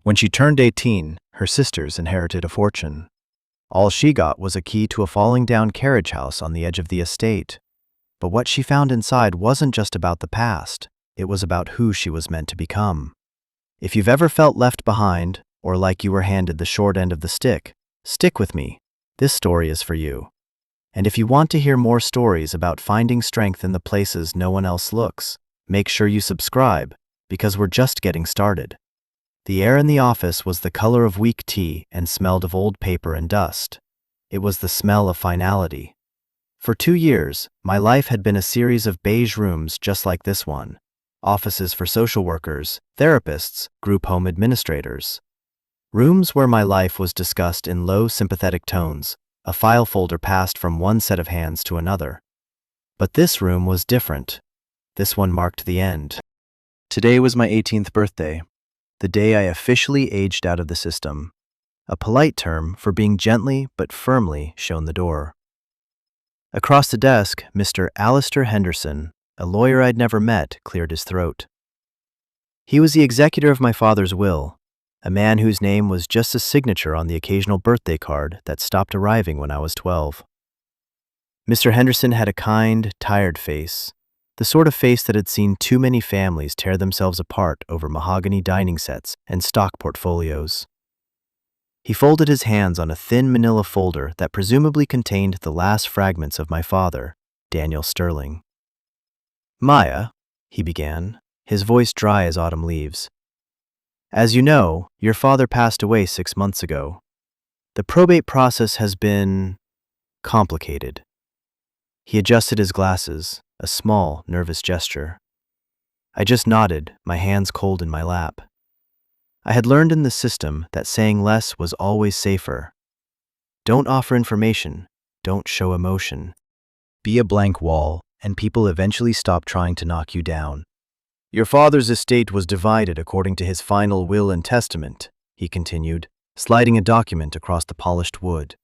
When she turned 18, her sisters inherited a fortune. All she got was a key to a falling-down carriage house on the edge of the estate. But what she found inside wasn't just about the past, it was about who she was meant to become. If you've ever felt left behind, or like you were handed the short end of the stick, stick with me. This story is for you. And if you want to hear more stories about finding strength in the places no one else looks, make sure you subscribe, because we're just getting started. The air in the office was the color of weak tea and smelled of old paper and dust. It was the smell of finality. For 2 years, my life had been a series of beige rooms just like this one. Offices for social workers, therapists, group home administrators. Rooms where my life was discussed in low, sympathetic tones, a file folder passed from one set of hands to another. But this room was different. This one marked the end. Today was my 18th birthday, the day I officially aged out of the system, a polite term for being gently but firmly shown the door. Across the desk, Mr. Alistair Henderson, a lawyer I'd never met, cleared his throat. He was the executor of my father's will, a man whose name was just a signature on the occasional birthday card that stopped arriving when I was 12. Mr. Henderson had a kind, tired face, the sort of face that had seen too many families tear themselves apart over mahogany dining sets and stock portfolios. He folded his hands on a thin manila folder that presumably contained the last fragments of my father, Daniel Sterling. "Maya," he began, his voice dry as autumn leaves. "As you know, your father passed away 6 months ago. The probate process has been complicated." He adjusted his glasses, a small, nervous gesture. I just nodded, my hands cold in my lap. I had learned in the system that saying less was always safer. Don't offer information, don't show emotion. Be a blank wall, and people eventually stop trying to knock you down. "Your father's estate was divided according to his final will and testament," he continued, sliding a document across the polished wood.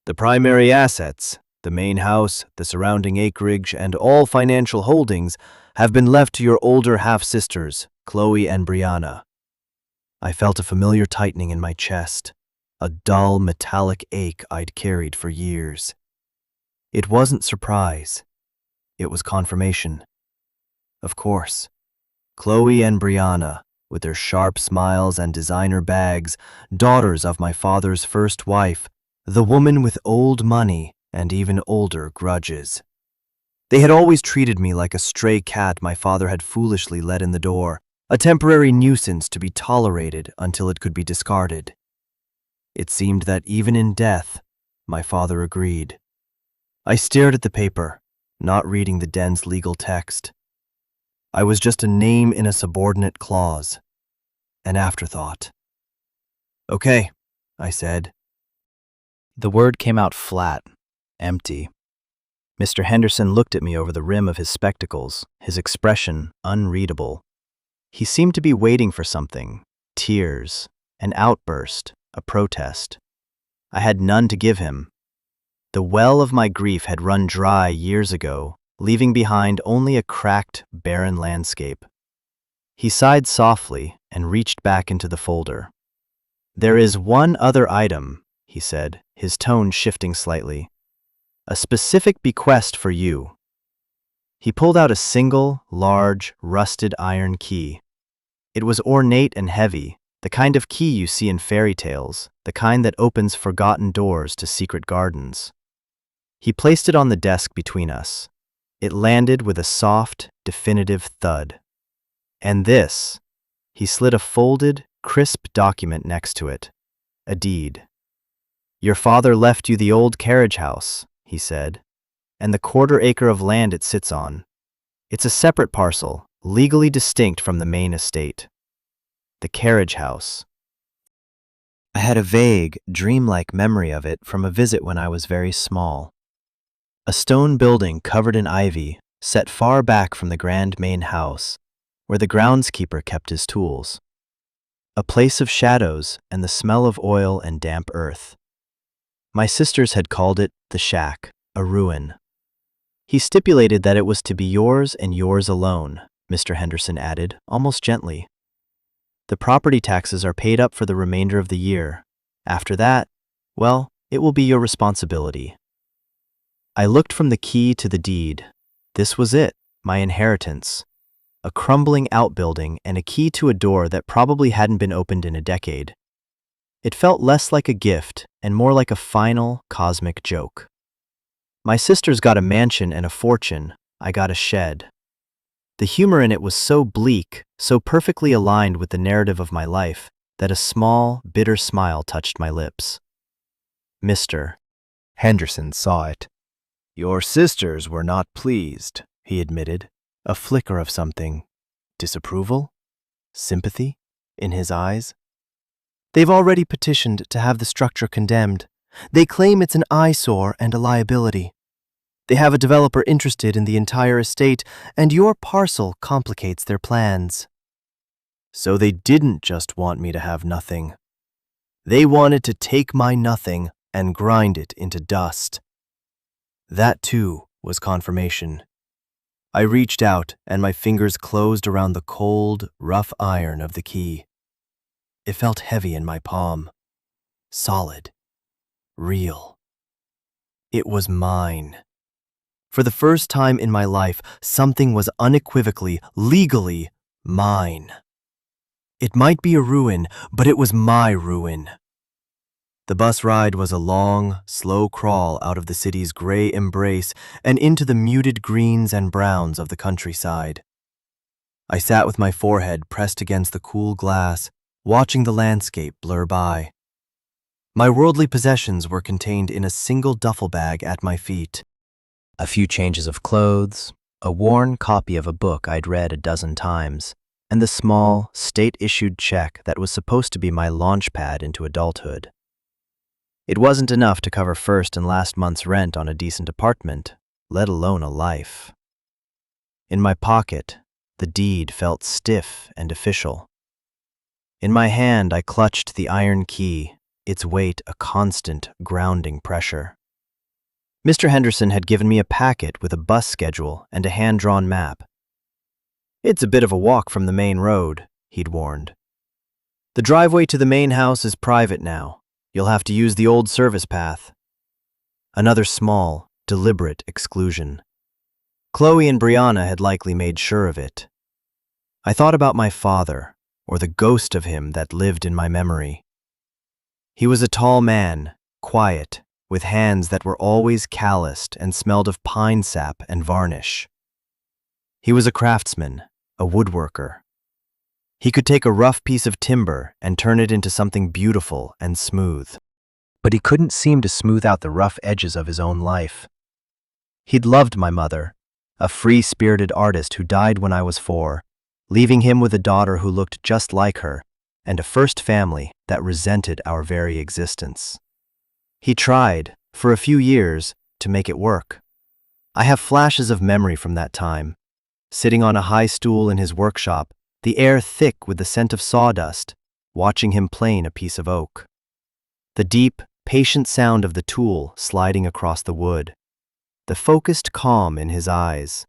"The primary assets, the main house, the surrounding acreage, and all financial holdings have been left to your older half-sisters, Chloe and Brianna." I felt a familiar tightening in my chest, a dull, metallic ache I'd carried for years. It wasn't surprise. It was confirmation. Of course, Chloe and Brianna, with their sharp smiles and designer bags, daughters of my father's first wife, the woman with old money and even older grudges. They had always treated me like a stray cat my father had foolishly let in the door, a temporary nuisance to be tolerated until it could be discarded. It seemed that even in death, my father agreed. I stared at the paper, not reading the dense legal text. I was just a name in a subordinate clause, an afterthought. "Okay," I said. The word came out flat, empty. Mr. Henderson looked at me over the rim of his spectacles, his expression unreadable. He seemed to be waiting for something, tears, an outburst, a protest. I had none to give him. The well of my grief had run dry years ago, leaving behind only a cracked, barren landscape. He sighed softly and reached back into the folder. "There is one other item," he said, his tone shifting slightly. "A specific bequest for you." He pulled out a single, large, rusted iron key. It was ornate and heavy, the kind of key you see in fairy tales, the kind that opens forgotten doors to secret gardens. He placed it on the desk between us. It landed with a soft, definitive thud. And this, he slid a folded, crisp document next to it. A deed. "Your father left you the old carriage house," he said, "and the 1/4 acre of land it sits on. It's a separate parcel, legally distinct from the main estate. The carriage house." I had a vague, dreamlike memory of it from a visit when I was very small. A stone building covered in ivy, set far back from the grand main house, where the groundskeeper kept his tools. A place of shadows and the smell of oil and damp earth. My sisters had called it the shack, a ruin. He stipulated that it was to be yours and yours alone, Mr. Henderson added, almost gently. The property taxes are paid up for the remainder of the year. After that, well, it will be your responsibility. I looked from the key to the deed. This was it, my inheritance. A crumbling outbuilding and a key to a door that probably hadn't been opened in a decade. It felt less like a gift and more like a final, cosmic joke. My sisters got a mansion and a fortune. I got a shed. The humor in it was so bleak, so perfectly aligned with the narrative of my life, that a small, bitter smile touched my lips. Mr. Henderson saw it. Your sisters were not pleased, he admitted, a flicker of something. Disapproval? Sympathy? In his eyes. They've already petitioned to have the structure condemned. They claim it's an eyesore and a liability. They have a developer interested in the entire estate, and your parcel complicates their plans. So they didn't just want me to have nothing. They wanted to take my nothing and grind it into dust. That, too, was confirmation. I reached out, and my fingers closed around the cold, rough iron of the key. It felt heavy in my palm. Solid. Real. It was mine. For the first time in my life, something was unequivocally, legally mine. It might be a ruin, but it was my ruin. The bus ride was a long, slow crawl out of the city's gray embrace and into the muted greens and browns of the countryside. I sat with my forehead pressed against the cool glass, watching the landscape blur by. My worldly possessions were contained in a single duffel bag at my feet. A few changes of clothes, a worn copy of a book I'd read a dozen times, and the small, state-issued check that was supposed to be my launch pad into adulthood. It wasn't enough to cover first and last month's rent on a decent apartment, let alone a life. In my pocket, the deed felt stiff and official. In my hand, I clutched the iron key, its weight a constant, grounding pressure. Mr. Henderson had given me a packet with a bus schedule and a hand-drawn map. It's a bit of a walk from the main road, he'd warned. The driveway to the main house is private now. You'll have to use the old service path. Another small, deliberate exclusion. Chloe and Brianna had likely made sure of it. I thought about my father, or the ghost of him that lived in my memory. He was a tall man, quiet, with hands that were always calloused and smelled of pine sap and varnish. He was a craftsman, a woodworker. He could take a rough piece of timber and turn it into something beautiful and smooth. But he couldn't seem to smooth out the rough edges of his own life. He'd loved my mother, a free-spirited artist who died when I was 4, leaving him with a daughter who looked just like her, and a first family that resented our very existence. He tried, for a few years, to make it work. I have flashes of memory from that time, sitting on a high stool in his workshop, the air thick with the scent of sawdust, watching him plane a piece of oak. The deep, patient sound of the tool sliding across the wood. The focused calm in his eyes.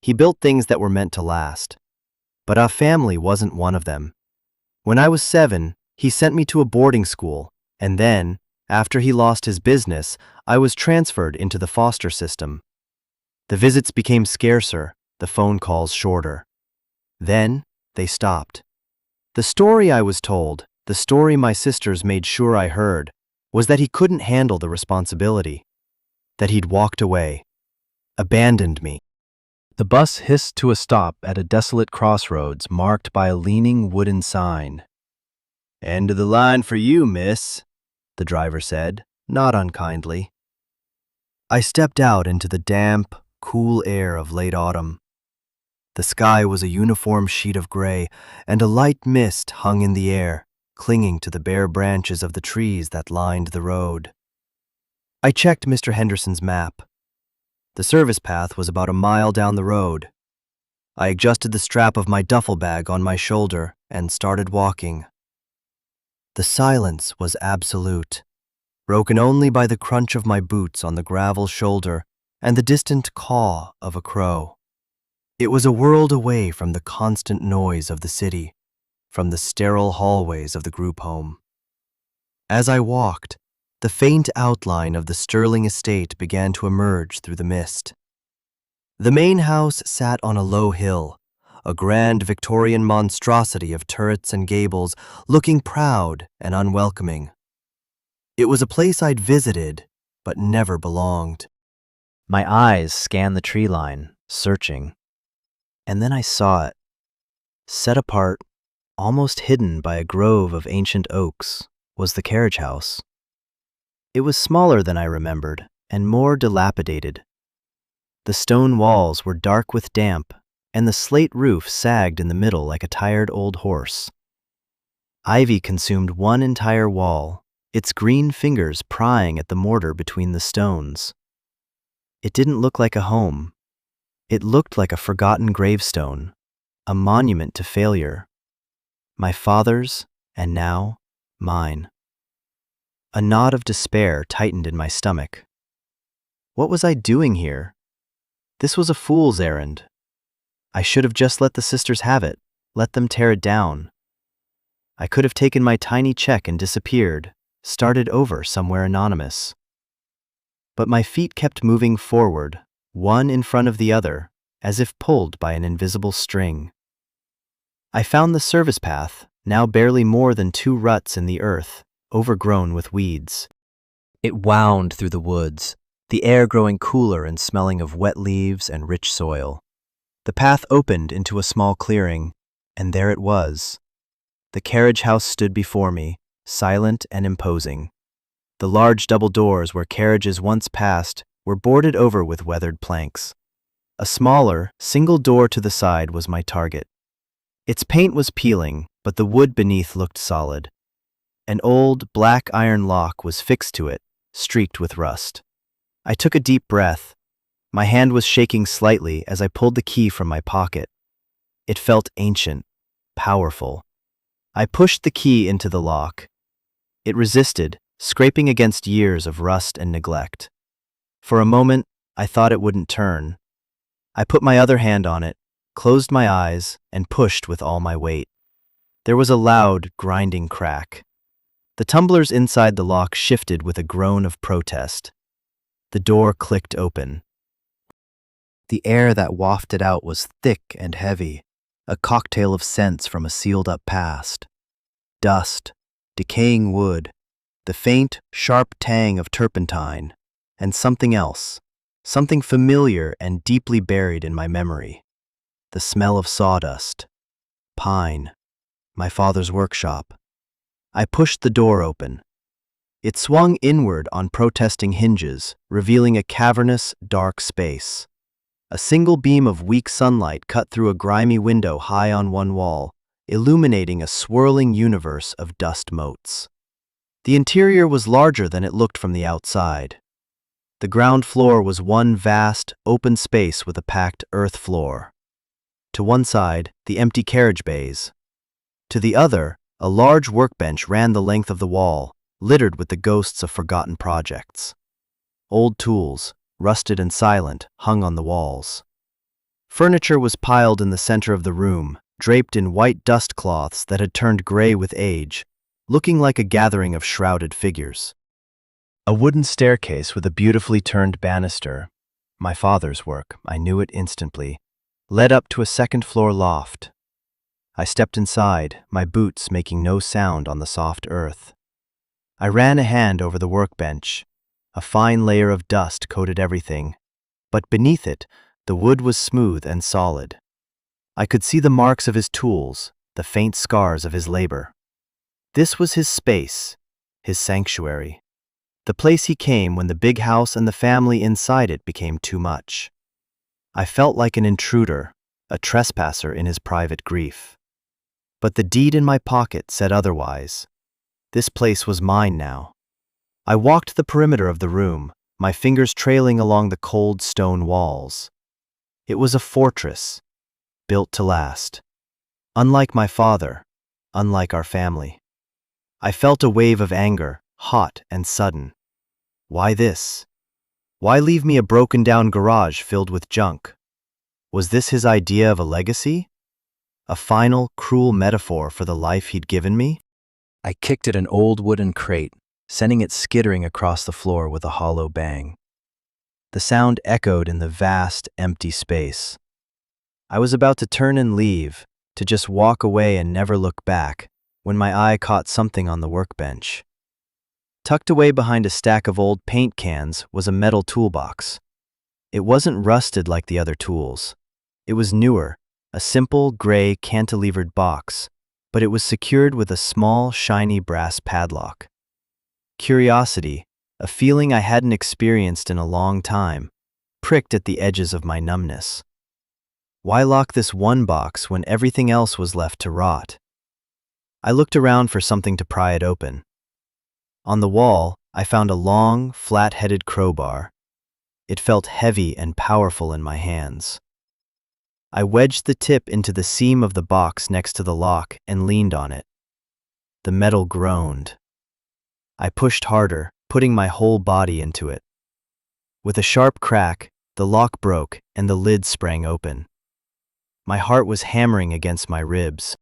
He built things that were meant to last. But our family wasn't one of them. When I was 7, he sent me to a boarding school, and then, after he lost his business, I was transferred into the foster system. The visits became scarcer, the phone calls shorter. Then, they stopped. The story I was told, the story my sisters made sure I heard, was that he couldn't handle the responsibility. That he'd walked away. Abandoned me. The bus hissed to a stop at a desolate crossroads marked by a leaning wooden sign. "End of the line for you, miss," the driver said, not unkindly. I stepped out into the damp, cool air of late autumn. The sky was a uniform sheet of gray, and a light mist hung in the air, clinging to the bare branches of the trees that lined the road. I checked Mr. Henderson's map. The service path was about a mile down the road. I adjusted the strap of my duffel bag on my shoulder and started walking. The silence was absolute, broken only by the crunch of my boots on the gravel shoulder and the distant caw of a crow. It was a world away from the constant noise of the city, from the sterile hallways of the group home. As I walked, the faint outline of the Sterling estate began to emerge through the mist. The main house sat on a low hill, a grand Victorian monstrosity of turrets and gables, looking proud and unwelcoming. It was a place I'd visited, but never belonged. My eyes scanned the tree line, searching, and then I saw it, set apart, almost hidden by a grove of ancient oaks, was the carriage house. It was smaller than I remembered, and more dilapidated. The stone walls were dark with damp, and the slate roof sagged in the middle like a tired old horse. Ivy consumed one entire wall, its green fingers prying at the mortar between the stones. It didn't look like a home. It looked like a forgotten gravestone, a monument to failure. My father's, and now, mine. A knot of despair tightened in my stomach. What was I doing here? This was a fool's errand. I should have just let the sisters have it, let them tear it down. I could have taken my tiny check and disappeared, started over somewhere anonymous. But my feet kept moving forward, one in front of the other, as if pulled by an invisible string. I found the service path, now barely more than 2 ruts in the earth, overgrown with weeds. It wound through the woods, the air growing cooler and smelling of wet leaves and rich soil. The path opened into a small clearing, and there it was. The carriage house stood before me, silent and imposing. The large double doors where carriages once passed were boarded over with weathered planks. A smaller, single door to the side was my target. Its paint was peeling, but the wood beneath looked solid. An old, black iron lock was fixed to it, streaked with rust. I took a deep breath. My hand was shaking slightly as I pulled the key from my pocket. It felt ancient, powerful. I pushed the key into the lock. It resisted, scraping against years of rust and neglect. For a moment, I thought it wouldn't turn. I put my other hand on it, closed my eyes, and pushed with all my weight. There was a loud, grinding crack. The tumblers inside the lock shifted with a groan of protest. The door clicked open. The air that wafted out was thick and heavy, a cocktail of scents from a sealed-up past. Dust, decaying wood, the faint, sharp tang of turpentine, and something else, something familiar and deeply buried in my memory. The smell of sawdust, pine, my father's workshop. I pushed the door open. It swung inward on protesting hinges, revealing a cavernous, dark space. A single beam of weak sunlight cut through a grimy window high on one wall, illuminating a swirling universe of dust motes. The interior was larger than it looked from the outside. The ground floor was one vast, open space with a packed earth floor. To one side, the empty carriage bays. To the other, a large workbench ran the length of the wall, littered with the ghosts of forgotten projects. Old tools, rusted and silent, hung on the walls. Furniture was piled in the center of the room, draped in white dust cloths that had turned gray with age, looking like a gathering of shrouded figures. A wooden staircase with a beautifully turned banister, my father's work, I knew it instantly, led up to a second-floor loft. I stepped inside, my boots making no sound on the soft earth. I ran a hand over the workbench. A fine layer of dust coated everything, but beneath it, the wood was smooth and solid. I could see the marks of his tools, the faint scars of his labor. This was his space, his sanctuary, the place he came when the big house and the family inside it became too much. I felt like an intruder, a trespasser in his private grief. But the deed in my pocket said otherwise. This place was mine now. I walked the perimeter of the room, my fingers trailing along the cold stone walls. It was a fortress, built to last. Unlike my father, unlike our family. I felt a wave of anger, hot and sudden. Why this? Why leave me a broken-down garage filled with junk? Was this his idea of a legacy? A final, cruel metaphor for the life he'd given me? I kicked at an old wooden crate, sending it skittering across the floor with a hollow bang. The sound echoed in the vast, empty space. I was about to turn and leave, to just walk away and never look back, when my eye caught something on the workbench. Tucked away behind a stack of old paint cans was a metal toolbox. It wasn't rusted like the other tools. It was newer, a simple, gray, cantilevered box, but it was secured with a small, shiny brass padlock. Curiosity, a feeling I hadn't experienced in a long time, pricked at the edges of my numbness. Why lock this one box when everything else was left to rot? I looked around for something to pry it open. On the wall, I found a long, flat-headed crowbar. It felt heavy and powerful in my hands. I wedged the tip into the seam of the box next to the lock and leaned on it. The metal groaned. I pushed harder, putting my whole body into it. With a sharp crack, the lock broke and the lid sprang open. My heart was hammering against my ribs.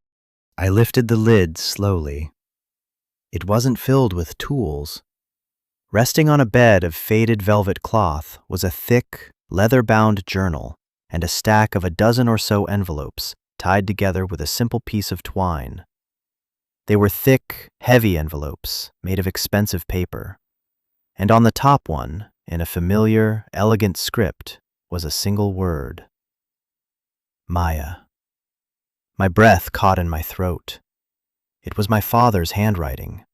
I lifted the lid slowly. It wasn't filled with tools. Resting on a bed of faded velvet cloth was a thick, leather-bound journal and a stack of a dozen or so envelopes tied together with a simple piece of twine. They were thick, heavy envelopes made of expensive paper, and on the top one, in a familiar, elegant script, was a single word: Maya. My breath caught in my throat. It was my father's handwriting,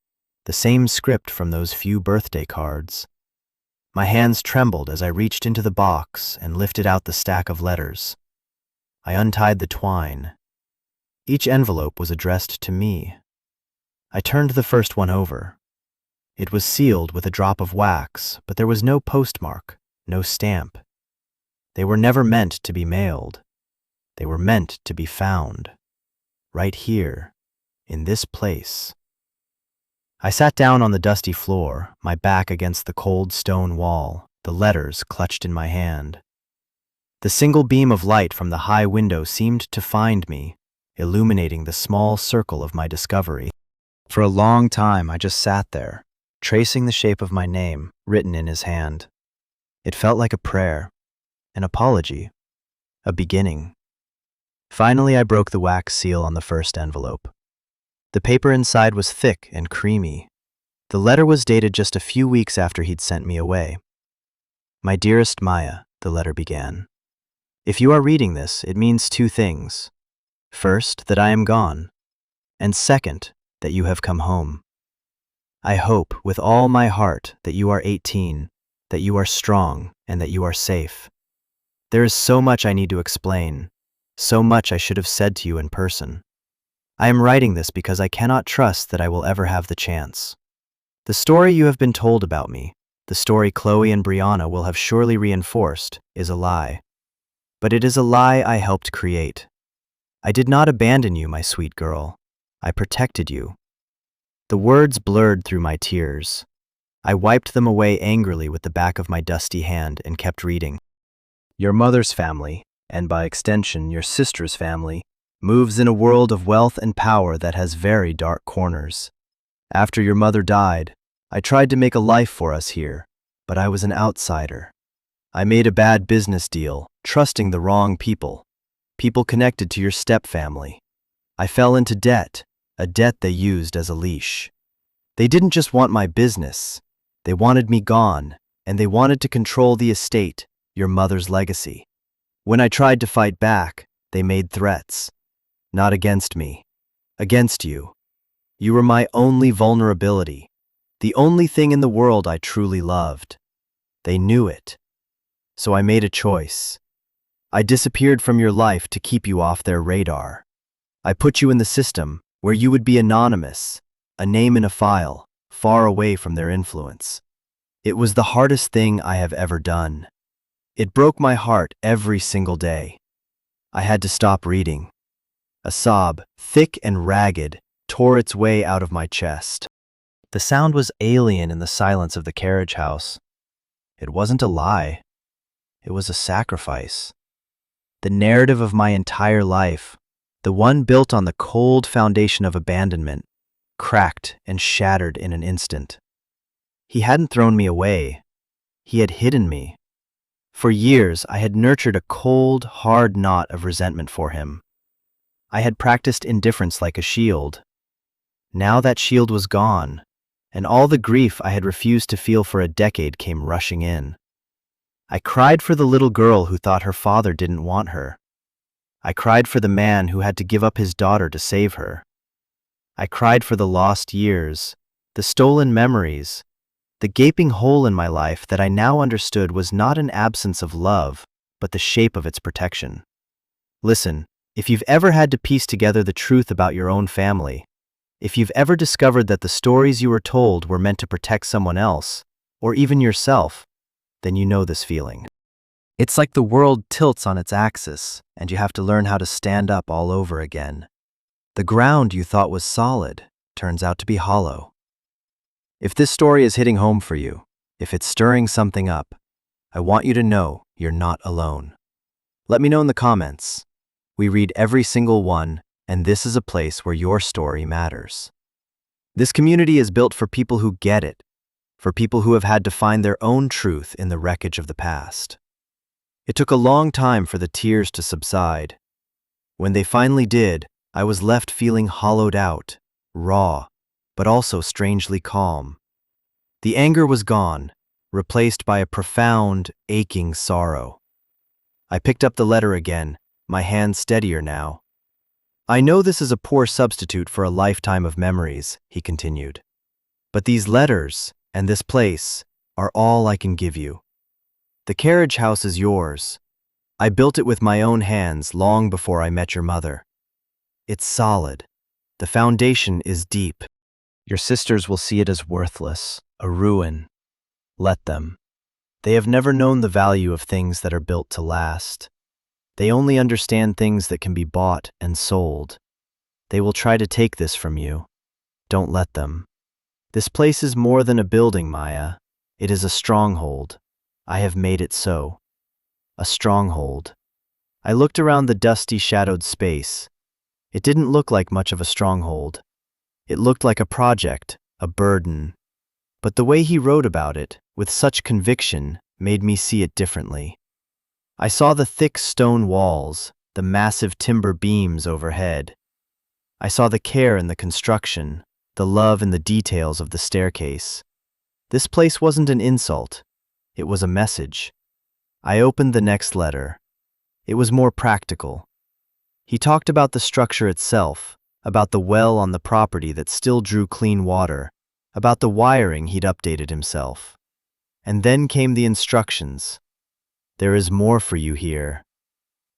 the same script from those few birthday cards. My hands trembled as I reached into the box and lifted out the stack of letters. I untied the twine. Each envelope was addressed to me. I turned the first one over. It was sealed with a drop of wax, but there was no postmark, no stamp. They were never meant to be mailed. They were meant to be found. Right here, in this place. I sat down on the dusty floor, my back against the cold stone wall, the letters clutched in my hand. The single beam of light from the high window seemed to find me, illuminating the small circle of my discovery. For a long time, I just sat there, tracing the shape of my name, written in his hand. It felt like a prayer, an apology, a beginning. Finally, I broke the wax seal on the first envelope. The paper inside was thick and creamy. The letter was dated just a few weeks after he'd sent me away. My dearest Maya, the letter began. If you are reading this, it means two things. First, that I am gone, and second, that you have come home. I hope with all my heart that you are 18, that you are strong, and that you are safe. There is so much I need to explain, so much I should have said to you in person. I am writing this because I cannot trust that I will ever have the chance. The story you have been told about me, the story Chloe and Brianna will have surely reinforced, is a lie. But it is a lie I helped create. I did not abandon you, my sweet girl. I protected you. The words blurred through my tears. I wiped them away angrily with the back of my dusty hand and kept reading. Your mother's family, and by extension your sister's family, moves in a world of wealth and power that has very dark corners. After your mother died, I tried to make a life for us here, but I was an outsider. I made a bad business deal, trusting the wrong people connected to your stepfamily. I fell into debt, a debt they used as a leash. They didn't just want my business, they wanted me gone, and they wanted to control the estate, your mother's legacy. When I tried to fight back, they made threats. Not against me, against you. You were my only vulnerability, the only thing in the world I truly loved. They knew it. So I made a choice. I disappeared from your life to keep you off their radar. I put you in the system where you would be anonymous, a name in a file, far away from their influence. It was the hardest thing I have ever done. It broke my heart every single day. I had to stop reading. A sob, thick and ragged, tore its way out of my chest. The sound was alien in the silence of the carriage house. It wasn't a lie. It was a sacrifice. The narrative of my entire life, The one built on the cold foundation of abandonment, cracked and shattered in an instant. He hadn't thrown me away. He had hidden me. For years, I had nurtured a cold, hard knot of resentment for him. I had practiced indifference like a shield. Now that shield was gone, and all the grief I had refused to feel for a decade came rushing in. I cried for the little girl who thought her father didn't want her. I cried for the man who had to give up his daughter to save her. I cried for the lost years, the stolen memories, the gaping hole in my life that I now understood was not an absence of love, but the shape of its protection. Listen, if you've ever had to piece together the truth about your own family, if you've ever discovered that the stories you were told were meant to protect someone else, or even yourself, then you know this feeling. It's like the world tilts on its axis, and you have to learn how to stand up all over again. The ground you thought was solid turns out to be hollow. If this story is hitting home for you, if it's stirring something up, I want you to know you're not alone. Let me know in the comments. We read every single one, and this is a place where your story matters. This community is built for people who get it, for people who have had to find their own truth in the wreckage of the past. It took a long time for the tears to subside. When they finally did, I was left feeling hollowed out, raw, but also strangely calm. The anger was gone, replaced by a profound, aching sorrow. I picked up the letter again, my hand steadier now. I know this is a poor substitute for a lifetime of memories, he continued. But these letters and this place are all I can give you. The carriage house is yours. I built it with my own hands long before I met your mother. It's solid. The foundation is deep. Your sisters will see it as worthless, a ruin. Let them. They have never known the value of things that are built to last. They only understand things that can be bought and sold. They will try to take this from you. Don't let them. This place is more than a building, Maya. It is a stronghold. I have made it so. A stronghold. I looked around the dusty, shadowed space. It didn't look like much of a stronghold. It looked like a project, a burden. But the way he wrote about it, with such conviction, made me see it differently. I saw the thick stone walls, the massive timber beams overhead. I saw the care in the construction, the love in the details of the staircase. This place wasn't an insult. It was a message. I opened the next letter. It was more practical. He talked about the structure itself, about the well on the property that still drew clean water, about the wiring he'd updated himself. And then came the instructions. There is more for you here.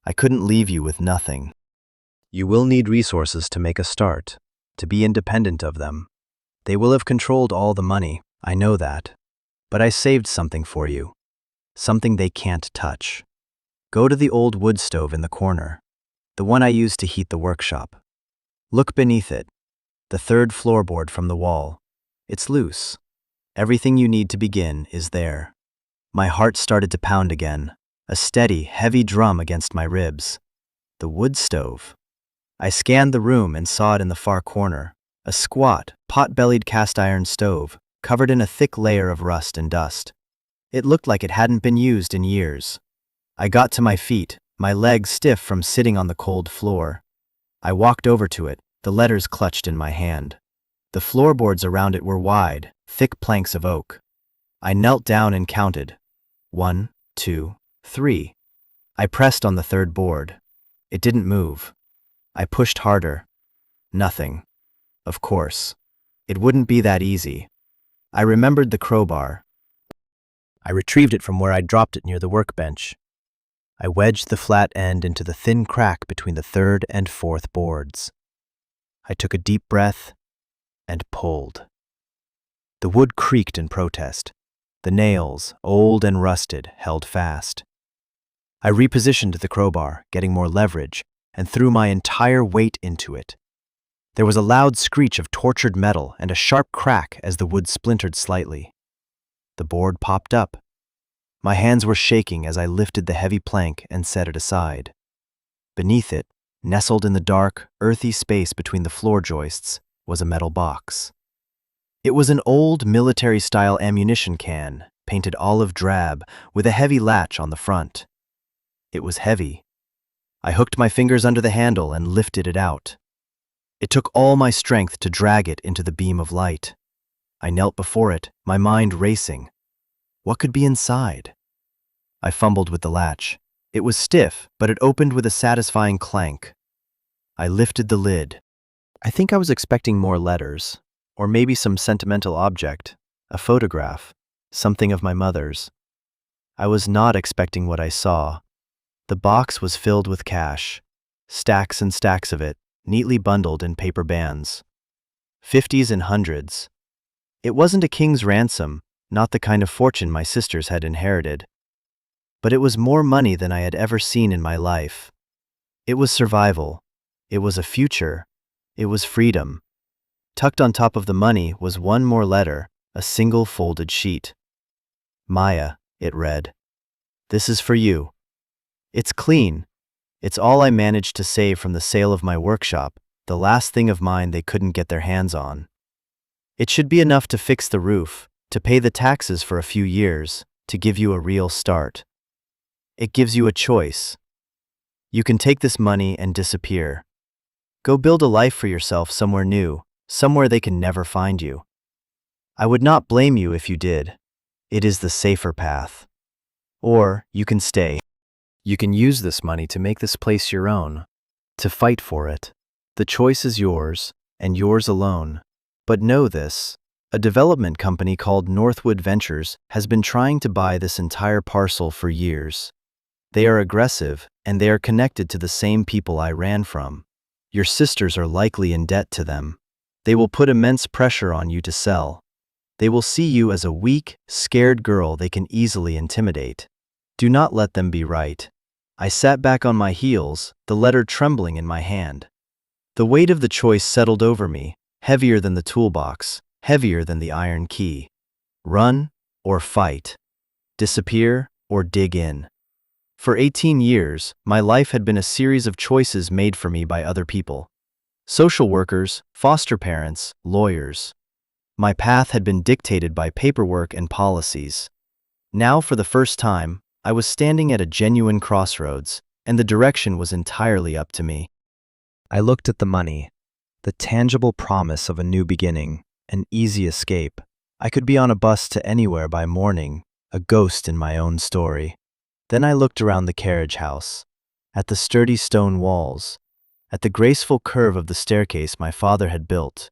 I couldn't leave you with nothing. You will need resources to make a start, to be independent of them. They will have controlled all the money, I know that. But I saved something for you. Something they can't touch. Go to the old wood stove in the corner, the one I used to heat the workshop. Look beneath it, the third floorboard from the wall. It's loose. Everything you need to begin is there. My heart started to pound again, a steady, heavy drum against my ribs. The wood stove. I scanned the room and saw it in the far corner, a squat, pot-bellied cast-iron stove, covered in a thick layer of rust and dust. It looked like it hadn't been used in years. I got to my feet, my legs stiff from sitting on the cold floor. I walked over to it, the letters clutched in my hand. The floorboards around it were wide, thick planks of oak. I knelt down and counted. 1, 2, 3. I pressed on the third board. It didn't move. I pushed harder. Nothing. Of course. It wouldn't be that easy. I remembered the crowbar. I retrieved it from where I'd dropped it near the workbench. I wedged the flat end into the thin crack between the third and fourth boards. I took a deep breath and pulled. The wood creaked in protest. The nails, old and rusted, held fast. I repositioned the crowbar, getting more leverage, and threw my entire weight into it. There was a loud screech of tortured metal and a sharp crack as the wood splintered slightly. The board popped up. My hands were shaking as I lifted the heavy plank and set it aside. Beneath it, Nestled in the dark, earthy space between the floor joists was a metal box. It was an old military-style ammunition can, painted olive drab, with a heavy latch on the front. It was heavy. I hooked my fingers under the handle and lifted it out. It took all my strength to drag it into the beam of light. I knelt before it, my mind racing. What could be inside? I fumbled with the latch. It was stiff, but it opened with a satisfying clank. I lifted the lid. I think I was expecting more letters, or maybe some sentimental object, a photograph, something of my mother's. I was not expecting what I saw. The box was filled with cash, stacks and stacks of it, neatly bundled in paper bands. 50s and hundreds. It wasn't a king's ransom, not the kind of fortune my sisters had inherited. But it was more money than I had ever seen in my life. It was survival. It was a future. It was freedom. Tucked on top of the money was one more letter, a single folded sheet. Maya, it read. This is for you. It's clean. It's all I managed to save from the sale of my workshop, the last thing of mine they couldn't get their hands on. It should be enough to fix the roof, to pay the taxes for a few years, to give you a real start. It gives you a choice. You can take this money and disappear. Go build a life for yourself somewhere new, somewhere they can never find you. I would not blame you if you did. It is the safer path. Or you can stay. You can use this money to make this place your own, to fight for it. The choice is yours, and yours alone. But know this, a development company called Northwood Ventures has been trying to buy this entire parcel for years. They are aggressive, and they are connected to the same people I ran from. Your sisters are likely in debt to them. They will put immense pressure on you to sell. They will see you as a weak, scared girl they can easily intimidate. Do not let them be right. I sat back on my heels, the letter trembling in my hand. The weight of the choice settled over me, heavier than the toolbox, heavier than the iron key. Run or fight. Disappear or dig in. For 18 years, my life had been a series of choices made for me by other people. Social workers, foster parents, lawyers. My path had been dictated by paperwork and policies. Now, for the first time, I was standing at a genuine crossroads, and the direction was entirely up to me. I looked at the money, the tangible promise of a new beginning, an easy escape. I could be on a bus to anywhere by morning, a ghost in my own story. Then I looked around the carriage house, at the sturdy stone walls, at the graceful curve of the staircase my father had built,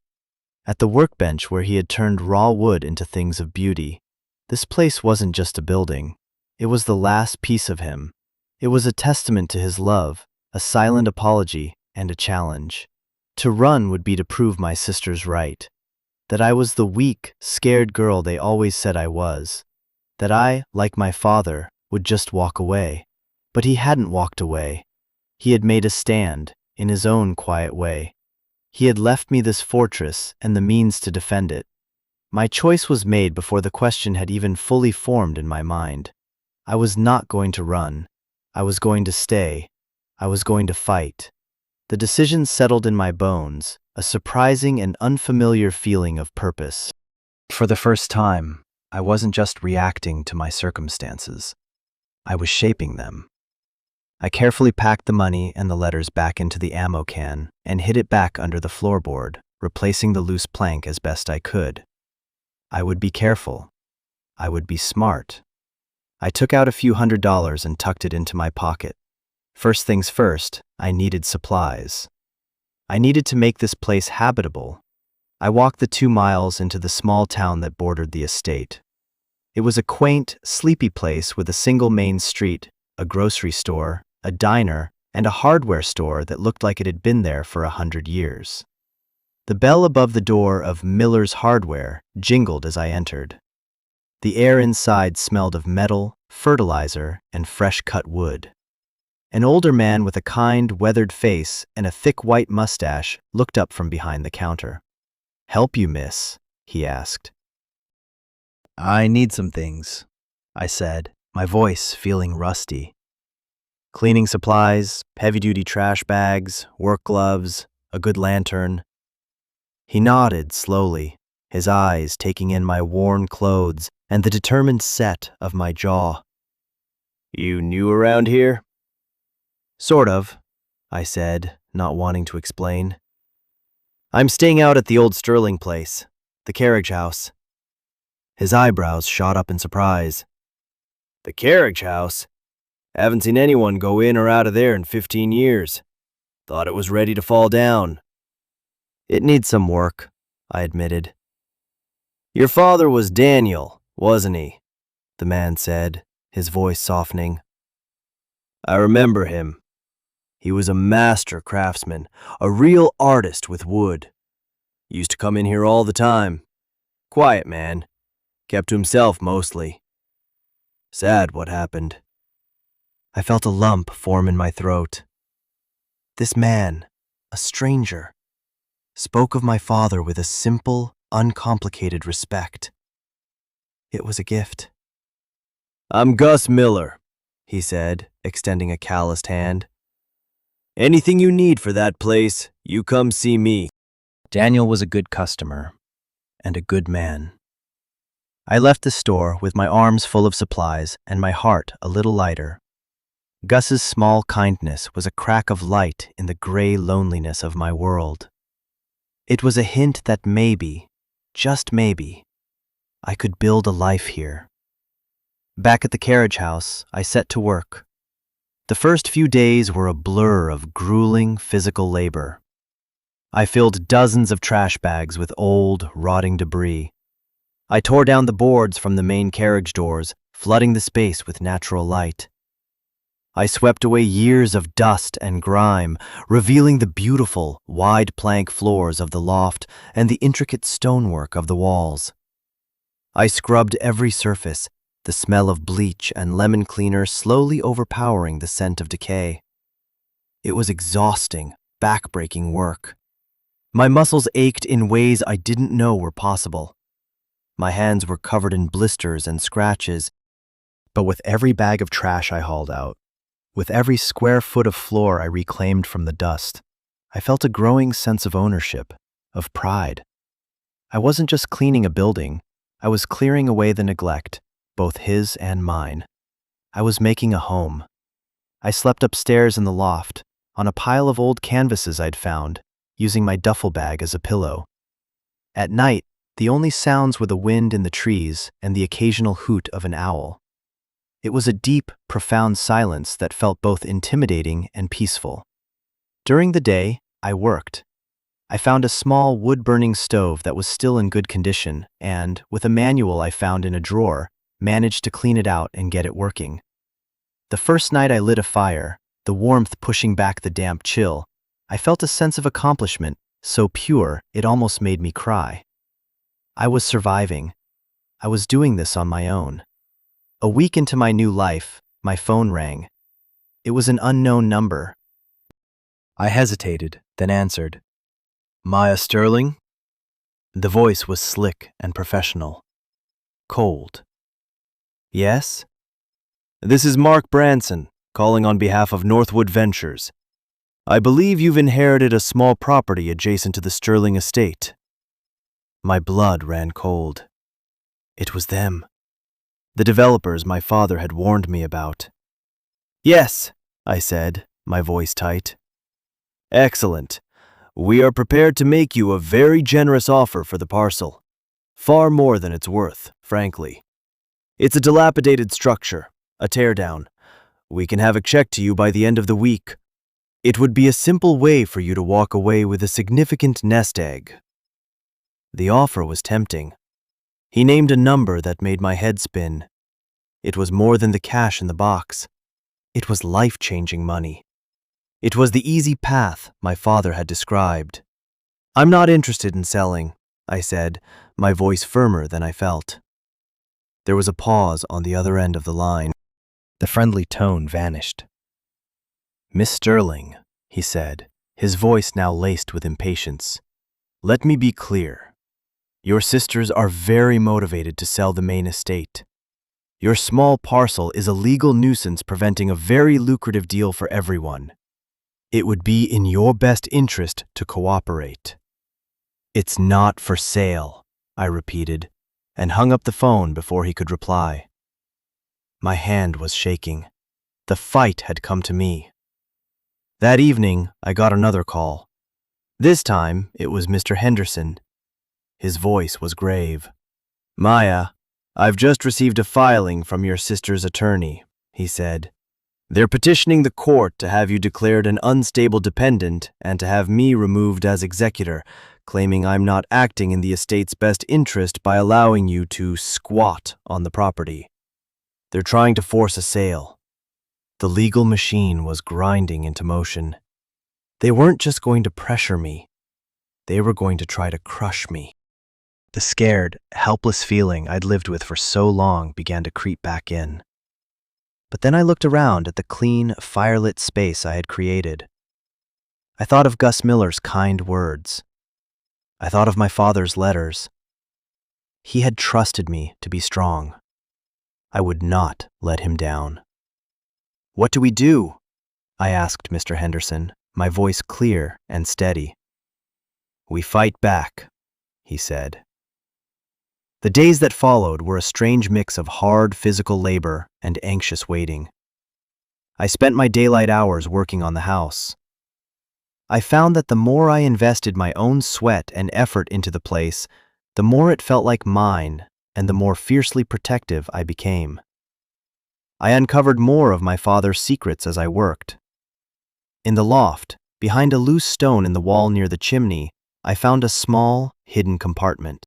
at the workbench where he had turned raw wood into things of beauty. This place wasn't just a building. It was the last piece of him. It was a testament to his love, a silent apology, and a challenge. To run would be to prove my sisters right. That I was the weak, scared girl they always said I was. That I, like my father, would just walk away. But he hadn't walked away. He had made a stand, in his own quiet way. He had left me this fortress and the means to defend it. My choice was made before the question had even fully formed in my mind. I was not going to run. I was going to stay. I was going to fight. The decision settled in my bones, a surprising and unfamiliar feeling of purpose. For the first time, I wasn't just reacting to my circumstances. I was shaping them. I carefully packed the money and the letters back into the ammo can and hid it back under the floorboard, replacing the loose plank as best I could. I would be careful. I would be smart. I took out a few $100s and tucked it into my pocket. First things first, I needed supplies. I needed to make this place habitable. I walked the 2 miles into the small town that bordered the estate. It was a quaint, sleepy place with a single main street, a grocery store, a diner, and a hardware store that looked like it had been there for 100 years. The bell above the door of Miller's Hardware jingled as I entered. The air inside smelled of metal, fertilizer, and fresh-cut wood. An older man with a kind, weathered face and a thick white mustache looked up from behind the counter. "Help you, miss?" he asked. "I need some things," I said, my voice feeling rusty. Cleaning supplies, heavy-duty trash bags, work gloves, a good lantern. He nodded slowly, his eyes taking in my worn clothes and the determined set of my jaw. "You new around here?" "Sort of," I said, not wanting to explain. "I'm staying out at the old Sterling place, the Carriage house." His eyebrows shot up in surprise. "The Carriage house? Haven't seen anyone go in or out of there in 15 years. Thought it was ready to fall down." "It needs some work," I admitted. "Your father was Daniel, wasn't he?" the man said, his voice softening. "I remember him. He was a master craftsman, a real artist with wood. Used to come in here all the time. Quiet man. Kept to himself mostly. Sad what happened." I felt a lump form in my throat. This man, a stranger, spoke of my father with a simple, uncomplicated respect. It was a gift. "I'm Gus Miller," he said, extending a calloused hand. "Anything you need for that place, you come see me." Daniel was a good customer and a good man. I left the store with my arms full of supplies and my heart a little lighter. Gus's small kindness was a crack of light in the gray loneliness of my world. It was a hint that maybe, just maybe, I could build a life here. Back at the Carriage house, I set to work. The first few days were a blur of grueling physical labor. I filled dozens of trash bags with old, rotting debris. I tore down the boards from the main carriage doors, flooding the space with natural light. I swept away years of dust and grime, revealing the beautiful, wide plank floors of the loft and the intricate stonework of the walls. I scrubbed every surface, the smell of bleach and lemon cleaner slowly overpowering the scent of decay. It was exhausting, back-breaking work. My muscles ached in ways I didn't know were possible. My hands were covered in blisters and scratches, but with every bag of trash I hauled out, with every square foot of floor I reclaimed from the dust, I felt a growing sense of ownership, of pride. I wasn't just cleaning a building, I was clearing away the neglect, both his and mine. I was making a home. I slept upstairs in the loft, on a pile of old canvases I'd found, using my duffel bag as a pillow. At night, the only sounds were the wind in the trees and the occasional hoot of an owl. It was a deep, profound silence that felt both intimidating and peaceful. During the day, I worked. I found a small wood-burning stove that was still in good condition and, with a manual I found in a drawer, managed to clean it out and get it working. The first night I lit a fire, the warmth pushing back the damp chill, I felt a sense of accomplishment, so pure it almost made me cry. I was surviving. I was doing this on my own. A week into my new life, my phone rang. It was an unknown number. I hesitated, then answered. "Maya Sterling?" The voice was slick and professional. Cold. "Yes?" "This is Mark Branson, calling on behalf of Northwood Ventures. I believe you've inherited a small property adjacent to the Sterling estate." My blood ran cold. It was them. The developers my father had warned me about. "Yes," I said, my voice tight. "Excellent. We are prepared to make you a very generous offer for the parcel. Far more than it's worth, frankly. It's a dilapidated structure, a teardown. We can have it checked to you by the end of the week. It would be a simple way for you to walk away with a significant nest egg." The offer was tempting. He named a number that made my head spin. It was more than the cash in the box. It was life-changing money. It was the easy path my father had described. "I'm not interested in selling," I said, my voice firmer than I felt. There was a pause on the other end of the line. The friendly tone vanished. "Miss Sterling," he said, his voice now laced with impatience, "let me be clear. Your sisters are very motivated to sell the main estate. Your small parcel is a legal nuisance preventing a very lucrative deal for everyone. It would be in your best interest to cooperate. It's not for sale, I repeated, and hung up the phone before he could reply. My hand was shaking. The fight had come to me. That evening, I got another call. This time, it was Mr. Henderson. His voice was grave. "Maya, I've just received a filing from your sister's attorney," he said. "They're petitioning the court to have you declared an unstable dependent and to have me removed as executor, claiming I'm not acting in the estate's best interest by allowing you to squat on the property. They're trying to force a sale." The legal machine was grinding into motion. They weren't just going to pressure me. They were going to try to crush me. The scared, helpless feeling I'd lived with for so long began to creep back in. But then I looked around at the clean, firelit space I had created. I thought of Gus Miller's kind words. I thought of my father's letters. He had trusted me to be strong. I would not let him down. "What do we do?" I asked Mr. Henderson, my voice clear and steady. "We fight back," he said. The days that followed were a strange mix of hard physical labor and anxious waiting. I spent my daylight hours working on the house. I found that the more I invested my own sweat and effort into the place, the more it felt like mine and the more fiercely protective I became. I uncovered more of my father's secrets as I worked. In the loft, behind a loose stone in the wall near the chimney, I found a small, hidden compartment.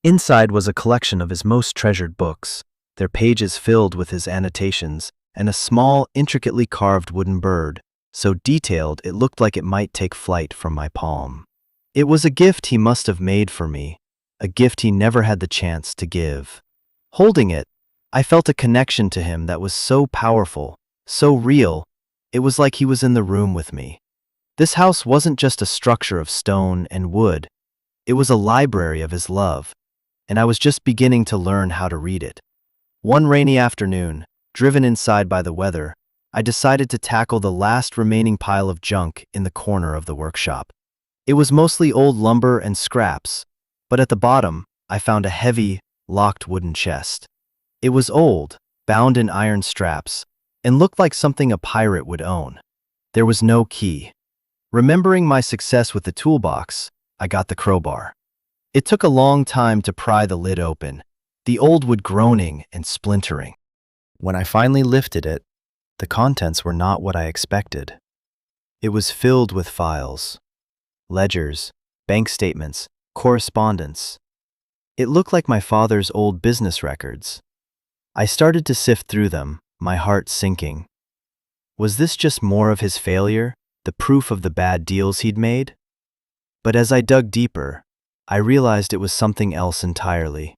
Inside was a collection of his most treasured books, their pages filled with his annotations, and a small, intricately carved wooden bird, so detailed it looked like it might take flight from my palm. It was a gift he must have made for me, a gift he never had the chance to give. Holding it, I felt a connection to him that was so powerful, so real, it was like he was in the room with me. This house wasn't just a structure of stone and wood, it was a library of his love, and I was just beginning to learn how to read it. One rainy afternoon, driven inside by the weather, I decided to tackle the last remaining pile of junk in the corner of the workshop. It was mostly old lumber and scraps, but at the bottom, I found a heavy, locked wooden chest. It was old, bound in iron straps, and looked like something a pirate would own. There was no key. Remembering my success with the toolbox, I got the crowbar. It took a long time to pry the lid open, the old wood groaning and splintering. When I finally lifted it, the contents were not what I expected. It was filled with files, ledgers, bank statements, correspondence. It looked like my father's old business records. I started to sift through them, my heart sinking. Was this just more of his failure, the proof of the bad deals he'd made? But as I dug deeper, I realized it was something else entirely.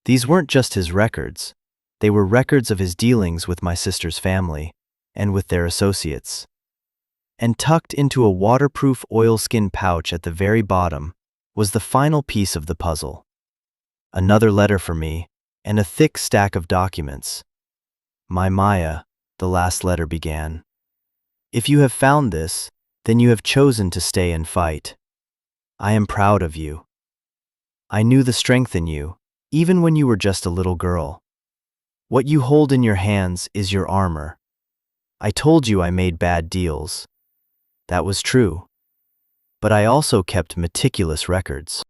These weren't just his records. They were records of his dealings with my sister's family and with their associates. And tucked into a waterproof oilskin pouch at the very bottom was the final piece of the puzzle. Another letter for me and a thick stack of documents. "My Maya," the last letter began. "If you have found this, then you have chosen to stay and fight. I am proud of you. I knew the strength in you, even when you were just a little girl. What you hold in your hands is your armor. I told you I made bad deals. That was true. But I also kept meticulous records.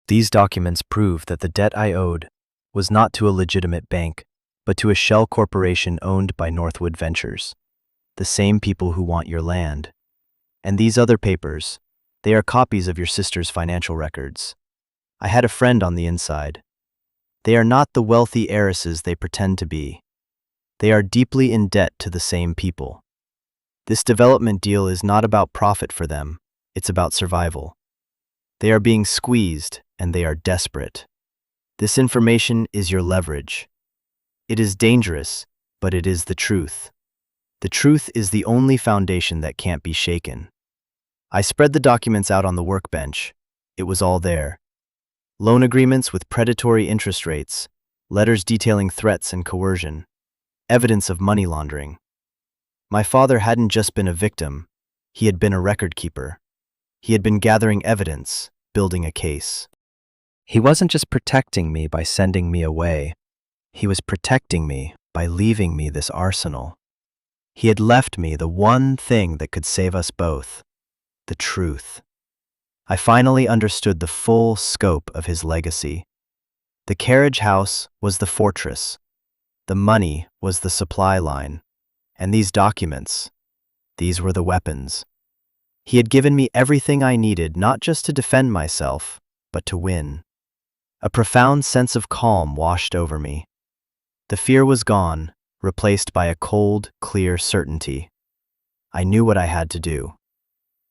These documents prove that the debt I owed was not to a legitimate bank, but to a shell corporation owned by Northwood Ventures, the same people who want your land. And these other papers, they are copies of your sister's financial records. I had a friend on the inside. They are not the wealthy heiresses they pretend to be. They are deeply in debt to the same people. This development deal is not about profit for them, it's about survival. They are being squeezed, and they are desperate. This information is your leverage. It is dangerous, but it is the truth. The truth is the only foundation that can't be shaken. I spread the documents out on the workbench. It was all there. Loan agreements with predatory interest rates, letters detailing threats and coercion, evidence of money laundering. My father hadn't just been a victim, he had been a record keeper. He had been gathering evidence, building a case. He wasn't just protecting me by sending me away. He was protecting me by leaving me this arsenal. He had left me the one thing that could save us both, the truth. I finally understood the full scope of his legacy. The carriage house was the fortress. The money was the supply line. And these documents, these were the weapons. He had given me everything I needed, not just to defend myself, but to win. A profound sense of calm washed over me. The fear was gone, replaced by a cold, clear certainty. I knew what I had to do.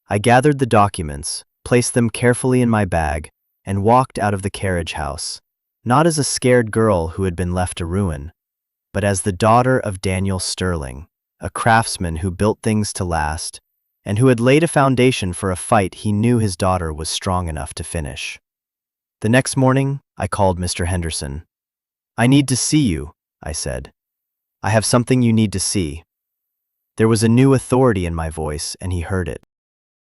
I gathered the documents, placed them carefully in my bag, and walked out of the carriage house, not as a scared girl who had been left to ruin, but as the daughter of Daniel Sterling, a craftsman who built things to last, and who had laid a foundation for a fight he knew his daughter was strong enough to finish. The next morning, I called Mr. Henderson. "I need to see you," I said. "I have something you need to see." There was a new authority in my voice, and he heard it.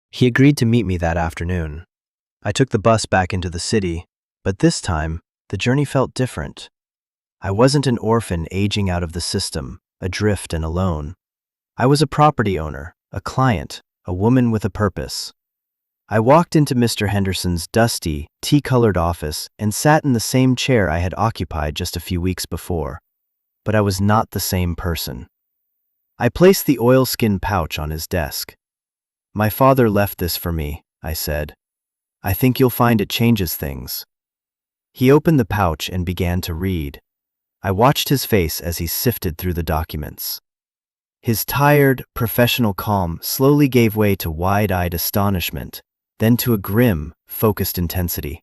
He agreed to meet me that afternoon. I took the bus back into the city, but this time, the journey felt different. I wasn't an orphan aging out of the system, adrift and alone. I was a property owner, a client, a woman with a purpose. I walked into Mr. Henderson's dusty, tea-colored office and sat in the same chair I had occupied just a few weeks before. But I was not the same person. I placed the oilskin pouch on his desk. "My father left this for me," I said. "I think you'll find it changes things." He opened the pouch and began to read. I watched his face as he sifted through the documents. His tired, professional calm slowly gave way to wide-eyed astonishment, then to a grim, focused intensity.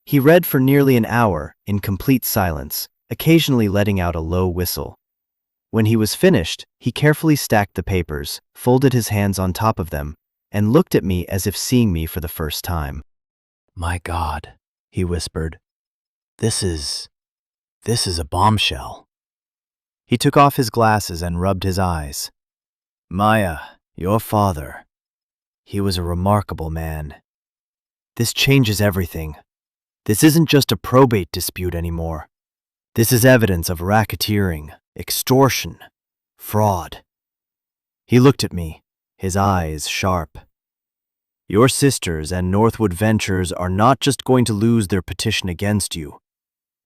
He read for nearly an hour, in complete silence, occasionally letting out a low whistle. When he was finished, he carefully stacked the papers, folded his hands on top of them, and looked at me as if seeing me for the first time. "My God," he whispered. This is a bombshell." He took off his glasses and rubbed his eyes. "Maya, your father. He was a remarkable man. This changes everything. This isn't just a probate dispute anymore. This is evidence of racketeering, extortion, fraud." He looked at me, his eyes sharp. "Your sisters and Northwood Ventures are not just going to lose their petition against you.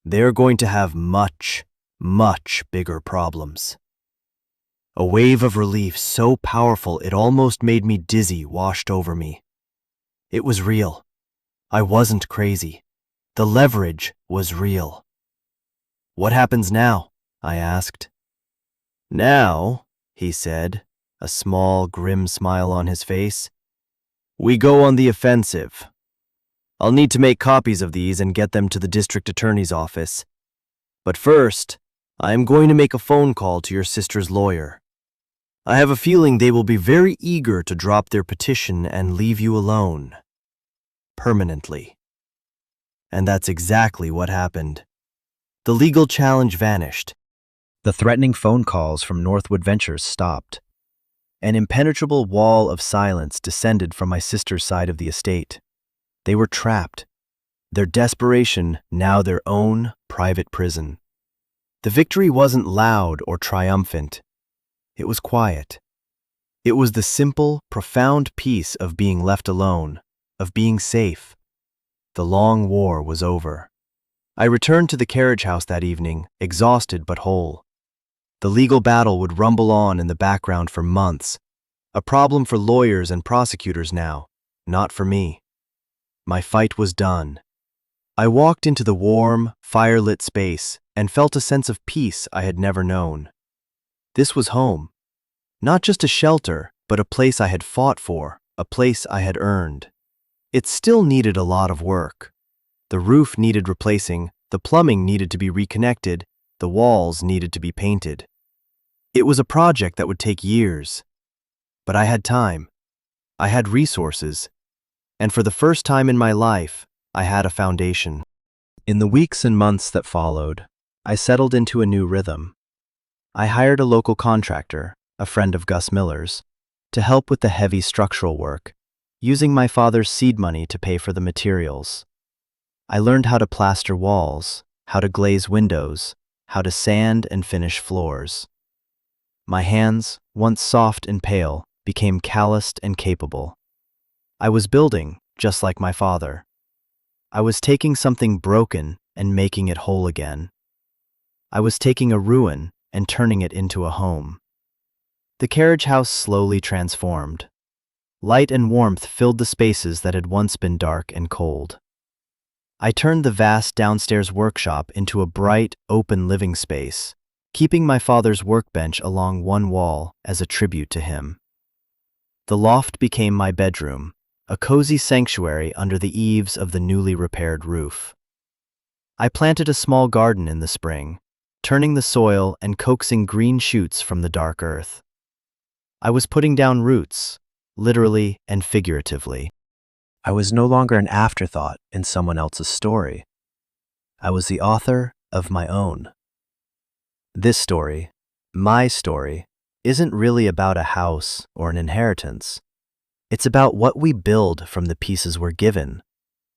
They're going to have much, much bigger problems." A wave of relief so powerful it almost made me dizzy washed over me. It was real. I wasn't crazy. The leverage was real. "What happens now?" I asked. "Now," he said, a small, grim smile on his face, "we go on the offensive. I'll need to make copies of these and get them to the district attorney's office. But first, I am going to make a phone call to your sister's lawyer. I have a feeling they will be very eager to drop their petition and leave you alone. Permanently." And that's exactly what happened. The legal challenge vanished. The threatening phone calls from Northwood Ventures stopped. An impenetrable wall of silence descended from my sister's side of the estate. They were trapped. Their desperation now their own private prison. The victory wasn't loud or triumphant. It was quiet. It was the simple, profound peace of being left alone, of being safe. The long war was over. I returned to the carriage house that evening, exhausted but whole. The legal battle would rumble on in the background for months, a problem for lawyers and prosecutors now, not for me. My fight was done. I walked into the warm, fire-lit space and felt a sense of peace I had never known. This was home. Not just a shelter, but a place I had fought for, a place I had earned. It still needed a lot of work. The roof needed replacing, the plumbing needed to be reconnected, the walls needed to be painted. It was a project that would take years. But I had time. I had resources. And for the first time in my life, I had a foundation. In the weeks and months that followed, I settled into a new rhythm. I hired a local contractor, a friend of Gus Miller's, to help with the heavy structural work, using my father's seed money to pay for the materials. I learned how to plaster walls, how to glaze windows, how to sand and finish floors. My hands, once soft and pale, became calloused and capable. I was building, just like my father. I was taking something broken and making it whole again. I was taking a ruin and turning it into a home. The carriage house slowly transformed. Light and warmth filled the spaces that had once been dark and cold. I turned the vast downstairs workshop into a bright, open living space, keeping my father's workbench along one wall as a tribute to him. The loft became my bedroom, a cozy sanctuary under the eaves of the newly repaired roof. I planted a small garden in the spring, turning the soil and coaxing green shoots from the dark earth. I was putting down roots, literally and figuratively. I was no longer an afterthought in someone else's story. I was the author of my own. This story, my story, isn't really about a house or an inheritance. It's about what we build from the pieces we're given.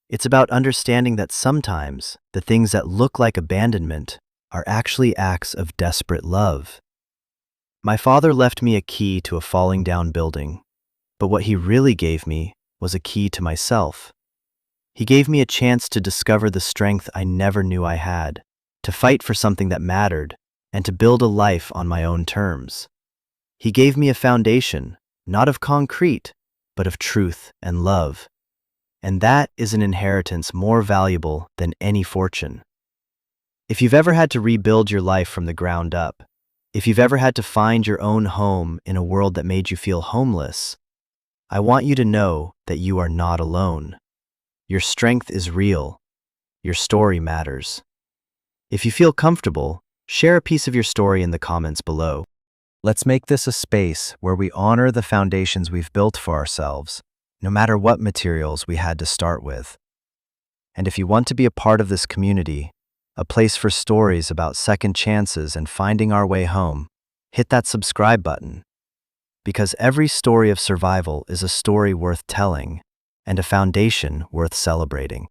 It's about understanding that sometimes the things that look like abandonment are actually acts of desperate love. My father left me a key to a falling down building, but what he really gave me was a key to myself. He gave me a chance to discover the strength I never knew I had, to fight for something that mattered, and to build a life on my own terms. He gave me a foundation, not of concrete, but of truth and love. And that is an inheritance more valuable than any fortune. If you've ever had to rebuild your life from the ground up, if you've ever had to find your own home in a world that made you feel homeless, I want you to know that you are not alone. Your strength is real. Your story matters. If you feel comfortable, share a piece of your story in the comments below. Let's make this a space where we honor the foundations we've built for ourselves, no matter what materials we had to start with. And if you want to be a part of this community, a place for stories about second chances and finding our way home, hit that subscribe button. Because every story of survival is a story worth telling and a foundation worth celebrating.